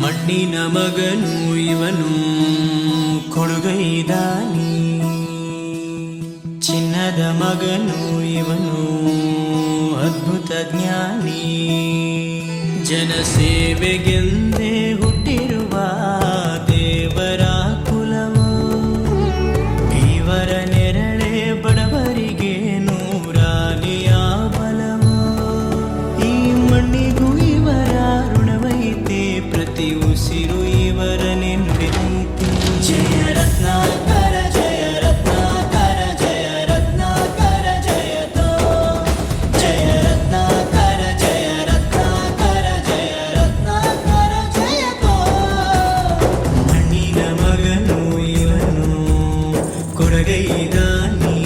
ಮಣ್ಣಿನ ಮಗನು ಇವನು ಕೊಡುಗೈದಾನಿ, ಚಿನ್ನದ ಮಗನು ಇವನು ಅದ್ಭುತ ಜ್ಞಾನಿ. ಜನಸೇವೆಗೆಂದೇ ಹುಟ್ಟಿರುವ ದೇವರ ಕುಲವು, ಇವರ ನೆರಳೆ ಬಡವರಿಗೆ ನೂರಾಲಿಯ ಬಲವು. ಈ ಮಣ್ಣಿಗೂ ಇವರ ಋಣವೈತೆ, ಪ್ರತಿ ಉಸಿರು ಇವರ ನೆನಪಿನೈತೆ. ಜಯ ರತ್ನಾಕರ ಜಯ ರತ್ನಾಕರ ಜಯ ರತ್ನಾಕರ ಜಯತೋ, ಜಯ ರತ್ನಾಕರ ಜಯ ರತ್ನಾಕರ ಜಯ ರತ್ನಾಕರ ಜಯತೋ. ಮಣ್ಣಿನ ಮಗನು ಇವನು ಕೊಡಗೈದಾನಿ,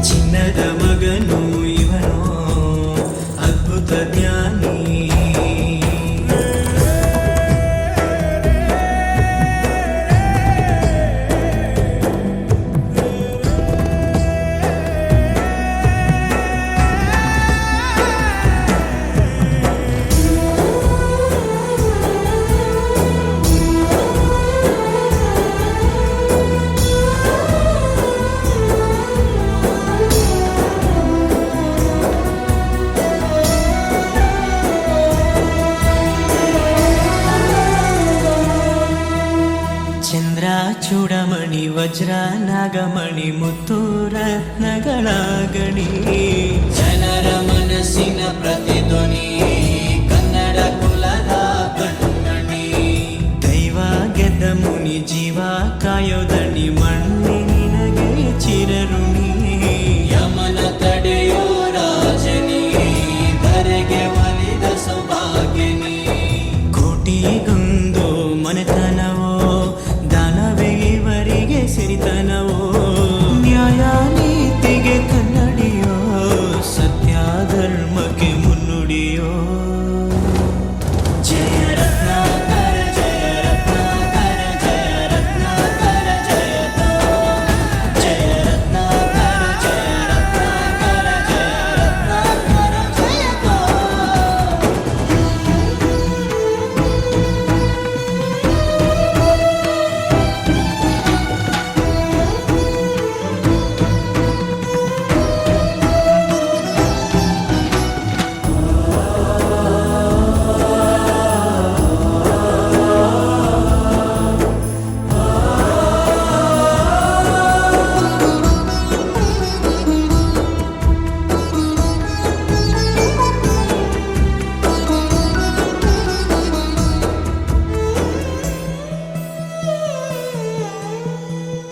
ಚಿನ್ನದ ಮಗನು ಇವನು ಅದ್ಭುತ ಜ್ಞಾನಿ. ಚಂದ್ರ ಚೂಡಮಣಿ ವಜ್ರ ನಾಗಮಣಿ ಮುತ್ತು ರತ್ನಗಳ ಗಣಿ, ಜನರ ಮನಸ್ಸಿನ ಪ್ರತಿಧ್ವನಿ, ಕನ್ನಡ ಕುಲದ ಕಣ್ಮಣಿ. ದೈವ ಗೆದ್ದ ಮುನಿ ಜೀವ ಕಾಯೋದಣಿ, ಮಣ್ಣಿನಿನಗೆ ಚಿರಋಣಿ. ಯಮನ ತಡೆಯೋ ರಾಜನಿ, ಧರೆಗೆ ಒಲಿದ ಸೌಭಾಗ್ಯನಿ. ಕೋಟಿಗೊಂದು ಮನೆತನವೋ, ದಾನವೇ ಇವರಿಗೆ ಸಿರಿತನವೋ. ನ್ಯಾಯ ನೀತಿಗೆ ಕನ್ನಡಿಯೋ, ಸತ್ಯ ಧರ್ಮಕ್ಕೆ ಮುನ್ನುಡಿಯೋ. ಜಯ ರತ್ನಾಕರ ಜಯ ರತ್ನಾಕರ ಜಯ ರತ್ನಾಕರ ಜಯತೋ, ಜಯ ರತ್ನಾಕರ ಜಯ ರತ್ನಾಕರ ಜಯ ರತ್ನಾಕರ ಜಯತೋ.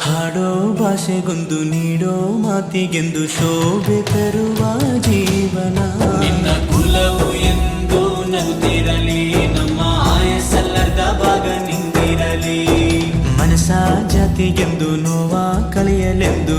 ಹಾಡೋ ಭಾಷೆಗೊಂದು, ನೀಡೋ ಮಾತಿಗೆಂದು ಶೋಭೆ ತರುವ ಜೀವನ. ನಿನ್ನ ಕುಲವು ಎಂದು ನಗುತ್ತಿರಲಿ, ನಮ್ಮ ಆಯಸ್ಸಲ್ಲದ ಭಾಗ ನಿಂದಿರಲಿ. ಮನಸ ಜಾತಿಗೆಂದು ನೋವ ಕಳೆಯಲೆಂದು